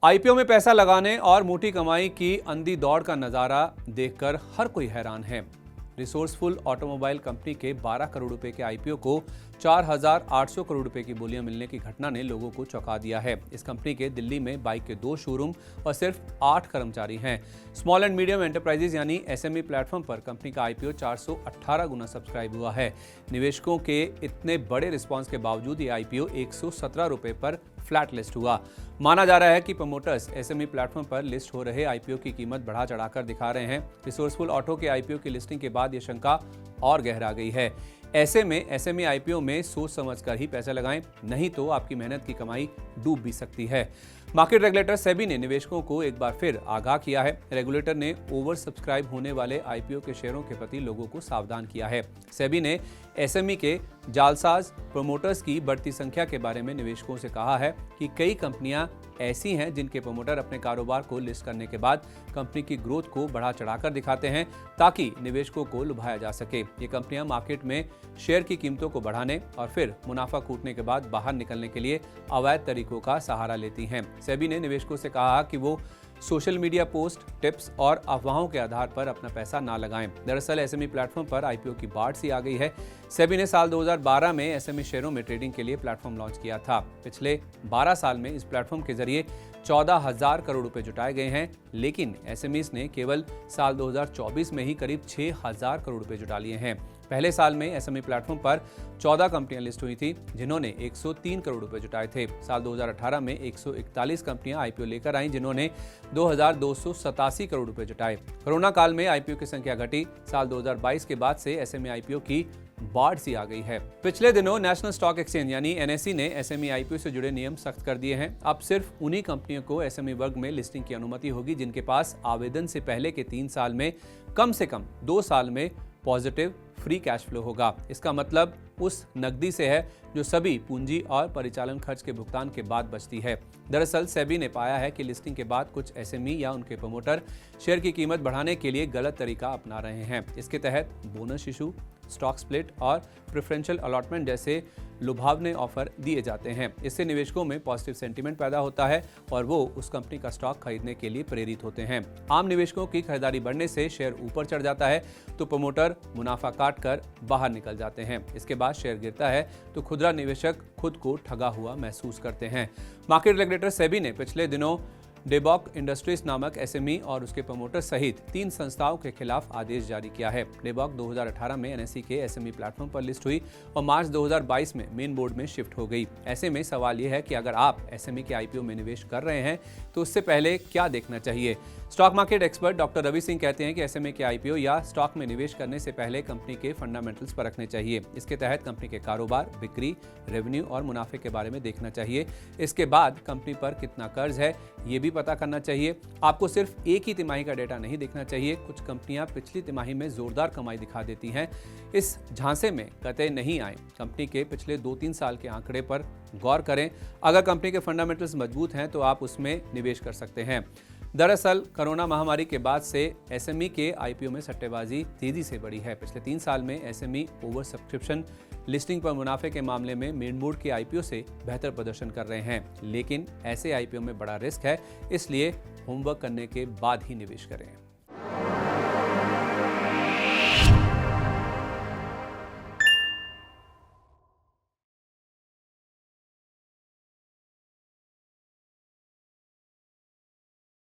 IPO में पैसा लगाने और मोटी कमाई की अंधी दौड़ का नजारा देखकर हर कोई हैरान है। रिसोर्सफुल ऑटोमोबाइल कंपनी के 12 करोड़ रुपए के आईपीओ को 4,800 करोड़ रुपए की बोलियां मिलने की घटना ने लोगों को चौंका दिया है। इस कंपनी के दिल्ली में बाइक के 2 शोरूम और सिर्फ 8 कर्मचारी हैं। स्मॉल एंड मीडियम एंटरप्राइजेज यानी एसएमई प्लेटफॉर्म पर कंपनी का आईपीओ 418 गुना सब्सक्राइब हुआ है। निवेशकों के इतने बड़े रिस्पांस के बावजूद ये आईपीओ 117 रुपए पर फ्लैट लिस्ट हुआ। माना जा रहा है कि प्रमोटर्स एसएमई प्लेटफॉर्म पर लिस्ट हो रहे आईपीओ की कीमत बढ़ा चढ़ाकर दिखा रहे हैं। रिसोर्सफुल ऑटो के आईपीओ की लिस्टिंग के बाद ये शंका और गहरा गई है। ऐसे में एसएमई आईपीओ में सोच समझकर ही पैसे लगाएं, नहीं तो आपकी मेहनत की कमाई डूब भी सकती है। मार्केट रेगुलेटर सेबी ने निवेशकों को एक बार फिर आगाह किया है। रेगुलेटर ने ओवर सब्सक्राइब होने वाले आईपीओ के शेयरों के प्रति लोगों को सावधान किया है। सेबी ने एसएमई के जालसाज प्रमोटर्स की बढ़ती संख्या के बारे में निवेशकों से कहा है कि कई कंपनियां ऐसी हैं जिनके प्रमोटर अपने कारोबार को लिस्ट करने के बाद कंपनी की ग्रोथ को बढ़ा चढ़ाकर दिखाते हैं ताकि निवेशकों को लुभाया जा सके। ये कंपनियां मार्केट में शेयर की कीमतों को बढ़ाने और फिर मुनाफा कूटने के बाद बाहर निकलने के लिए अवैध तरीकों का सहारा लेती हैं। सेबी ने निवेशकों से कहा कि वो सोशल मीडिया पोस्ट, टिप्स और अफवाहों के आधार पर अपना पैसा ना लगाएं। दरअसल एसएमई प्लेटफॉर्म पर आईपीओ की बाढ़ सी आ गई है। सेबी ने साल 2012 में एसएमई शेयरों में ट्रेडिंग के लिए प्लेटफॉर्म लॉन्च किया था। पिछले 12 साल में इस प्लेटफॉर्म के जरिए 14,000 करोड़ रुपए जुटाए गए हैं, लेकिन एसएमईज ने केवल साल 2024 में ही करीब 6,000 करोड़ रुपए जुटा लिए हैं। पहले साल में एसएमई प्लेटफॉर्म पर 14 कंपनियां लिस्ट हुई थी जिन्होंने 103 करोड़ रुपए जुटाए थे। साल 2018 में 141 कंपनियां आईपीओ लेकर आईं जिन्होंने 2,287 करोड़ रुपए जुटाए। कोरोना काल में आईपीओ की संख्या घटी। साल 2022 के बाद से एसएमई आईपीओ की बाढ़ सी आ गई है। पिछले दिनों नेशनल स्टॉक एक्सचेंज यानी एनएसई ने एसएमई आईपीओ से जुड़े नियम सख्त कर दिए हैं। अब सिर्फ उन्हीं कंपनियों को एसएमई वर्ग में लिस्टिंग की अनुमति होगी जिनके पास आवेदन से पहले के 3 साल में कम से कम 2 साल में पॉजिटिव फ्री कैश फ्लो होगा। इसका मतलब उस नकदी से है जो सभी पूंजी और परिचालन खर्च के भुगतान के बाद बचती है। दरअसल सेबी ने पाया है कि लिस्टिंग के बाद कुछ एसएमई या उनके प्रमोटर शेयर की कीमत बढ़ाने के लिए गलत तरीका अपना रहे हैं। इसके तहत बोनस इशू, स्टॉक स्प्लिट और प्रेफरेंशियल अलॉटमेंट जैसे लुभावने ऑफर दिए जाते हैं। इससे निवेशकों में पॉजिटिव सेंटीमेंट पैदा होता है और वो उस कंपनी का स्टॉक खरीदने के लिए प्रेरित होते हैं। आम निवेशकों की खरीदारी बढ़ने से शेयर ऊपर चढ़ जाता है तो प्रमोटर मुनाफा काटकर बाहर निकल जाते हैं। इसके बाद शेयर गिरता है तो खुदरा निवेशक खुद को ठगा हुआ महसूस करते हैं। मार्केट रेगुलेटर सेबी ने पिछले दिनों डेबॉक इंडस्ट्रीज नामक एसएमई और उसके प्रमोटर सहित 3 संस्थाओं के खिलाफ आदेश जारी किया है। डेबॉक 2018 में एनएसई के एसएमई प्लेटफॉर्म पर लिस्ट हुई और मार्च 2022 में मेन बोर्ड में शिफ्ट हो गई। ऐसे में सवाल यह है कि अगर आप एसएमई के आईपीओ में निवेश कर रहे हैं तो उससे पहले क्या देखना चाहिए। Stock market expert doctor Ravi Singh कहते हैं कि एसएमई के आईपीओ या स्टॉक में निवेश करने से पहले कंपनी के फंडामेंटल्स परखने चाहिए। इसके तहत कंपनी के कारोबार, बिक्री, रेवेन्यू और मुनाफे के बारे में देखना चाहिए। इसके बाद कंपनी पर कितना कर्ज है ये भी पता करना चाहिए। आपको सिर्फ एक ही तिमाही का डेटा नहीं देखना चाहिए। कुछ कंपनियां पिछली तिमाही में जोरदार कमाई दिखा देती हैं। इस झांसे में कतई नहीं आए। कंपनी के पिछले 2-3 साल के आंकड़े पर गौर करें। अगर कंपनी के फंडामेंटल्स मजबूत हैं तो आप उसमें निवेश कर सकते हैं। दरअसल कोरोना महामारी के बाद से एसएमई के आईपीओ में सट्टेबाजी तेजी से बढ़ी है। पिछले 3 साल में एसएमई ओवर सब्सक्रिप्शन, लिस्टिंग पर मुनाफे के मामले में मेन बोर्ड के आईपीओ से बेहतर प्रदर्शन कर रहे हैं। लेकिन ऐसे आईपीओ में बड़ा रिस्क है, इसलिए होमवर्क करने के बाद ही निवेश करें।